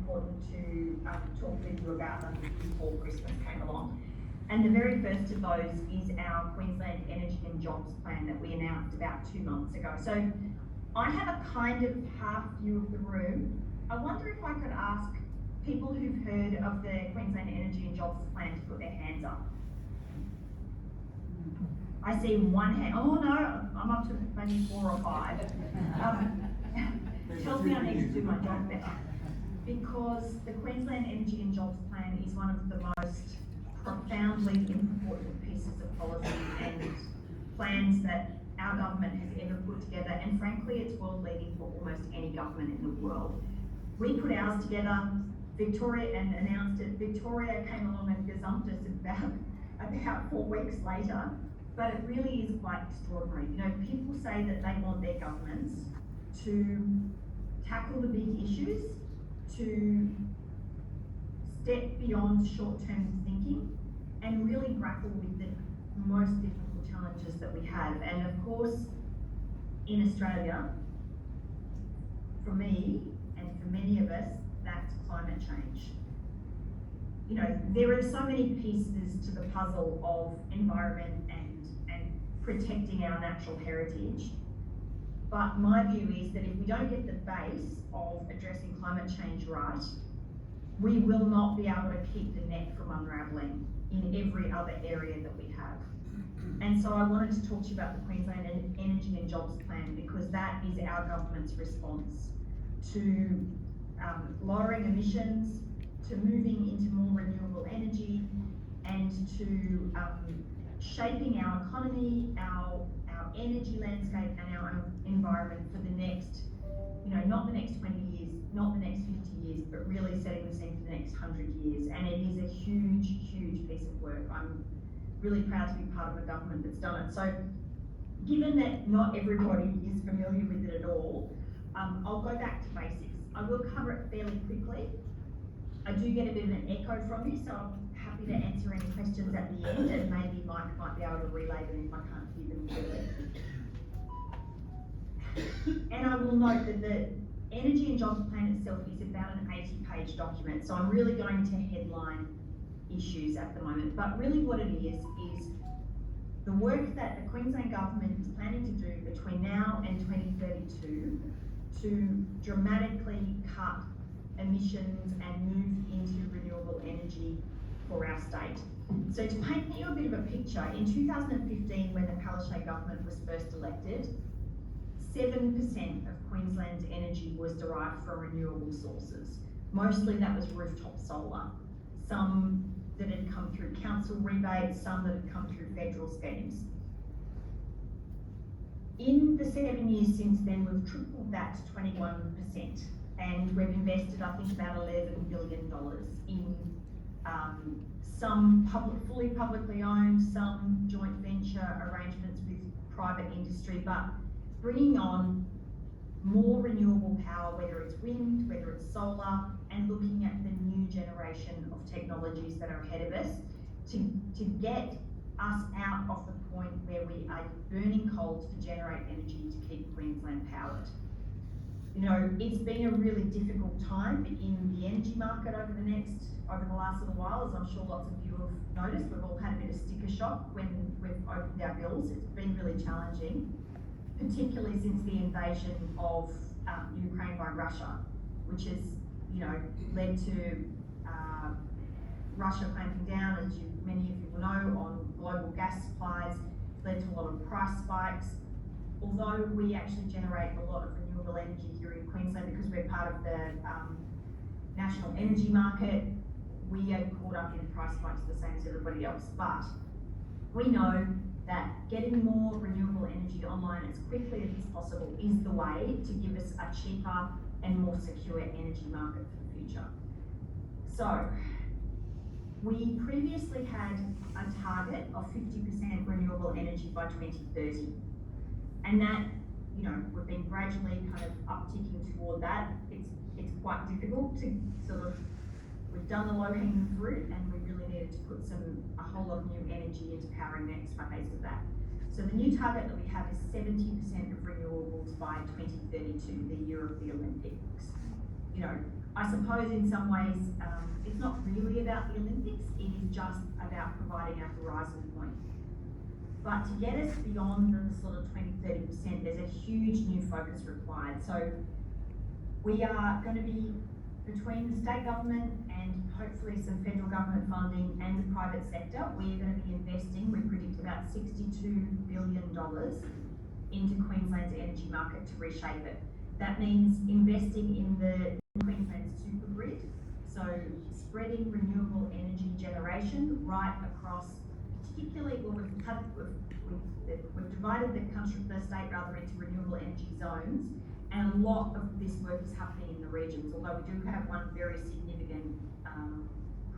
important to talk with you about them before Christmas came along. And the very first of those is our Queensland Energy and Jobs Plan that we announced about 2 months ago. So I have a kind of half view of the room. I wonder if I could ask people who've heard of the Queensland Energy and Jobs Plan to put their hands up. I see one hand. Oh no, I'm up to maybe 4 or 5. Tells me I need to do my job better. Because the Queensland Energy and Jobs Plan is one of the most profoundly important pieces of policy and plans that our government has ever put together, and frankly it's world leading for almost any government in the world. We put ours together, Victoria, and announced it. Victoria came along and gazumped us about 4 weeks later, but it really is quite extraordinary. You know, people say that they want their governments to tackle the big issues, to step beyond short-term thinking and really grapple with the most difficult challenges that we have. And of course, in Australia, for me and for many of us, that's climate change. You know, there are so many pieces to the puzzle of environment and protecting our natural heritage. But my view is that if we don't get the base of addressing climate change right, we will not be able to keep the net from unravelling in every other area that we have. And so I wanted to talk to you about the Queensland Energy and Jobs Plan, because that is our government's response to lowering emissions, to moving into more renewable energy, and to shaping our economy, our energy landscape and our environment for the next, you know, not the next 20 years, not the next 50 years, but really setting the scene for the next 100 years. And it is a huge, huge piece of work. I'm really proud to be part of a government that's done it. So given that not everybody is familiar with it at all, I'll go back to basics. I will cover it fairly quickly. I do get a bit of an echo from you, so I'm happy to answer any questions at the end, and maybe Mike might be able to relay them if I can't hear them clearly. And I will note that the Energy and Jobs Plan itself is about an 80-page document, so I'm really going to headline issues at the moment. But really what it is the work that the Queensland Government is planning to do between now and 2032 to dramatically cut emissions and move into renewable energy for our state. So to paint you a bit of a picture, in 2015 when the Palaszczuk government was first elected, 7% of Queensland's energy was derived from renewable sources. Mostly that was rooftop solar. Some that had come through council rebates, some that had come through federal schemes. In the 7 years since then, we've tripled that to 21%. And we've invested, I think, about $11 billion in some fully publicly owned, some joint venture arrangements with private industry, but bringing on more renewable power, whether it's wind, whether it's solar, and looking at the new generation of technologies that are ahead of us to get us out of the point where we are burning coal to generate energy to keep Queensland powered. You know, it's been a really difficult time in the energy market over the last little while, as I'm sure lots of you have noticed. We've all had a bit of sticker shock when we've opened our bills. It's been really challenging, particularly since the invasion of Ukraine by Russia, which has, you know, led to Russia clamping down, as many of you will know, on global gas supplies, led to a lot of price spikes. Although we actually generate a lot of renewable energy here in Queensland because we're part of the national energy market, we are caught up in price spikes the same as everybody else. But we know that getting more renewable energy online as quickly as possible is the way to give us a cheaper and more secure energy market for the future. So we previously had a target of 50% renewable energy by 2030. And that, you know, we've been gradually kind of upticking toward that. It's quite difficult to sort of, we've done the low-hanging fruit and we really needed to put a whole lot of new energy into powering the next phase of that. So the new target that we have is 70% of renewables by 2032, the year of the Olympics. You know, I suppose in some ways, it's not really about the Olympics, it is just about providing a horizon point. But to get us beyond the sort of 20-30%, there's a huge new focus required. So we are going to be, between the state government and hopefully some federal government funding and the private sector, we're going to be investing, we predict about $62 billion into Queensland's energy market to reshape it. That means investing in the Queensland super grid, so spreading renewable energy generation right across, particularly, well, we've divided the state rather into renewable energy zones, and a lot of this work is happening in the regions, although we do have one very significant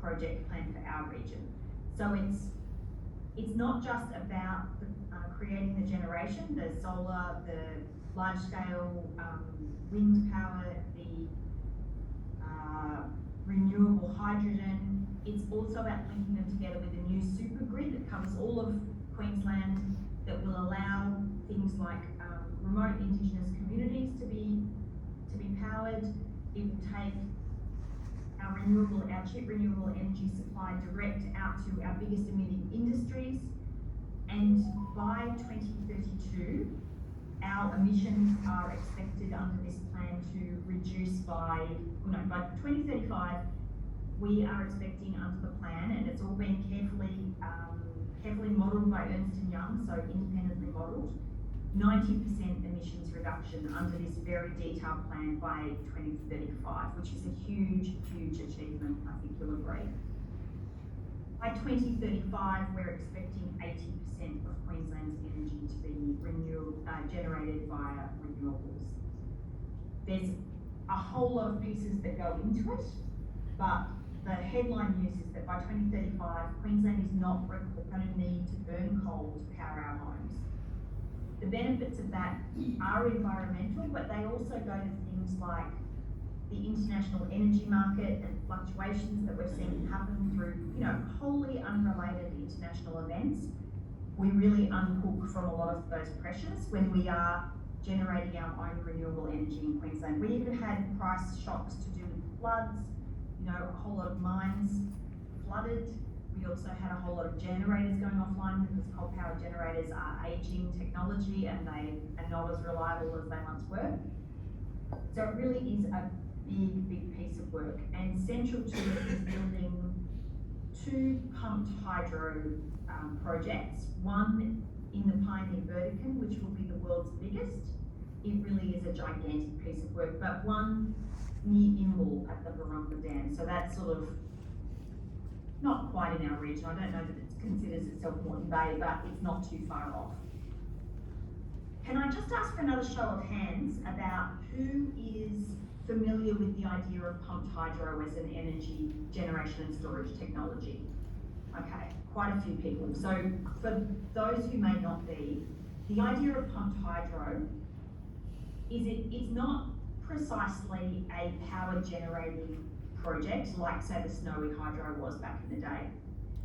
project planned for our region. So it's not just about creating the generation, the solar, the large-scale wind power, the renewable hydrogen. It's also about linking them together with a new super grid that covers all of Queensland, that will allow things like remote Indigenous communities to be powered. It will take our cheap renewable energy supply direct out to our biggest emitting industries, and by 2032, our emissions are expected under this plan to reduce by 2035. We are expecting under the plan, and it's all been carefully modelled by Ernst & Young, so independently modelled, 90% emissions reduction under this very detailed plan by 2035, which is a huge, huge achievement, I think you'll agree. By 2035, we're expecting 80% of Queensland's energy to be generated via renewables. There's a whole lot of pieces that go into it, but the headline news is that by 2035, Queensland is not going to need to burn coal to power our homes. The benefits of that are environmental, but they also go to things like the international energy market and fluctuations that we're seeing happen through, wholly unrelated international events. We really unhook from a lot of those pressures when we are generating our own renewable energy in Queensland. We even had price shocks to do with floods, a whole lot of mines flooded. We also had a whole lot of generators going offline because coal power generators are aging technology and they are not as reliable as they once were. So it really is a big, big piece of work, and central to it is building 2 pumped hydro projects, one in the Pioneer Vertican, which will be the world's biggest. It really is a gigantic piece of work, but one near Imbil at the Barumba Dam. So that's sort of not quite in our region. I don't know that it considers itself Moreton Bay, but it's not too far off. Can I just ask for another show of hands about who is familiar with the idea of pumped hydro as an energy generation and storage technology? Okay, quite a few people. So for those who may not be, the idea of pumped hydro is it's not precisely a power generating project like, say, the Snowy Hydro was back in the day.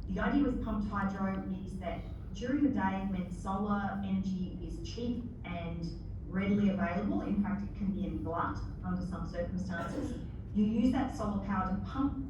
The idea with pumped hydro is that during the day, when solar energy is cheap and readily available, in fact it can be in glut under some circumstances, you use that solar power to pump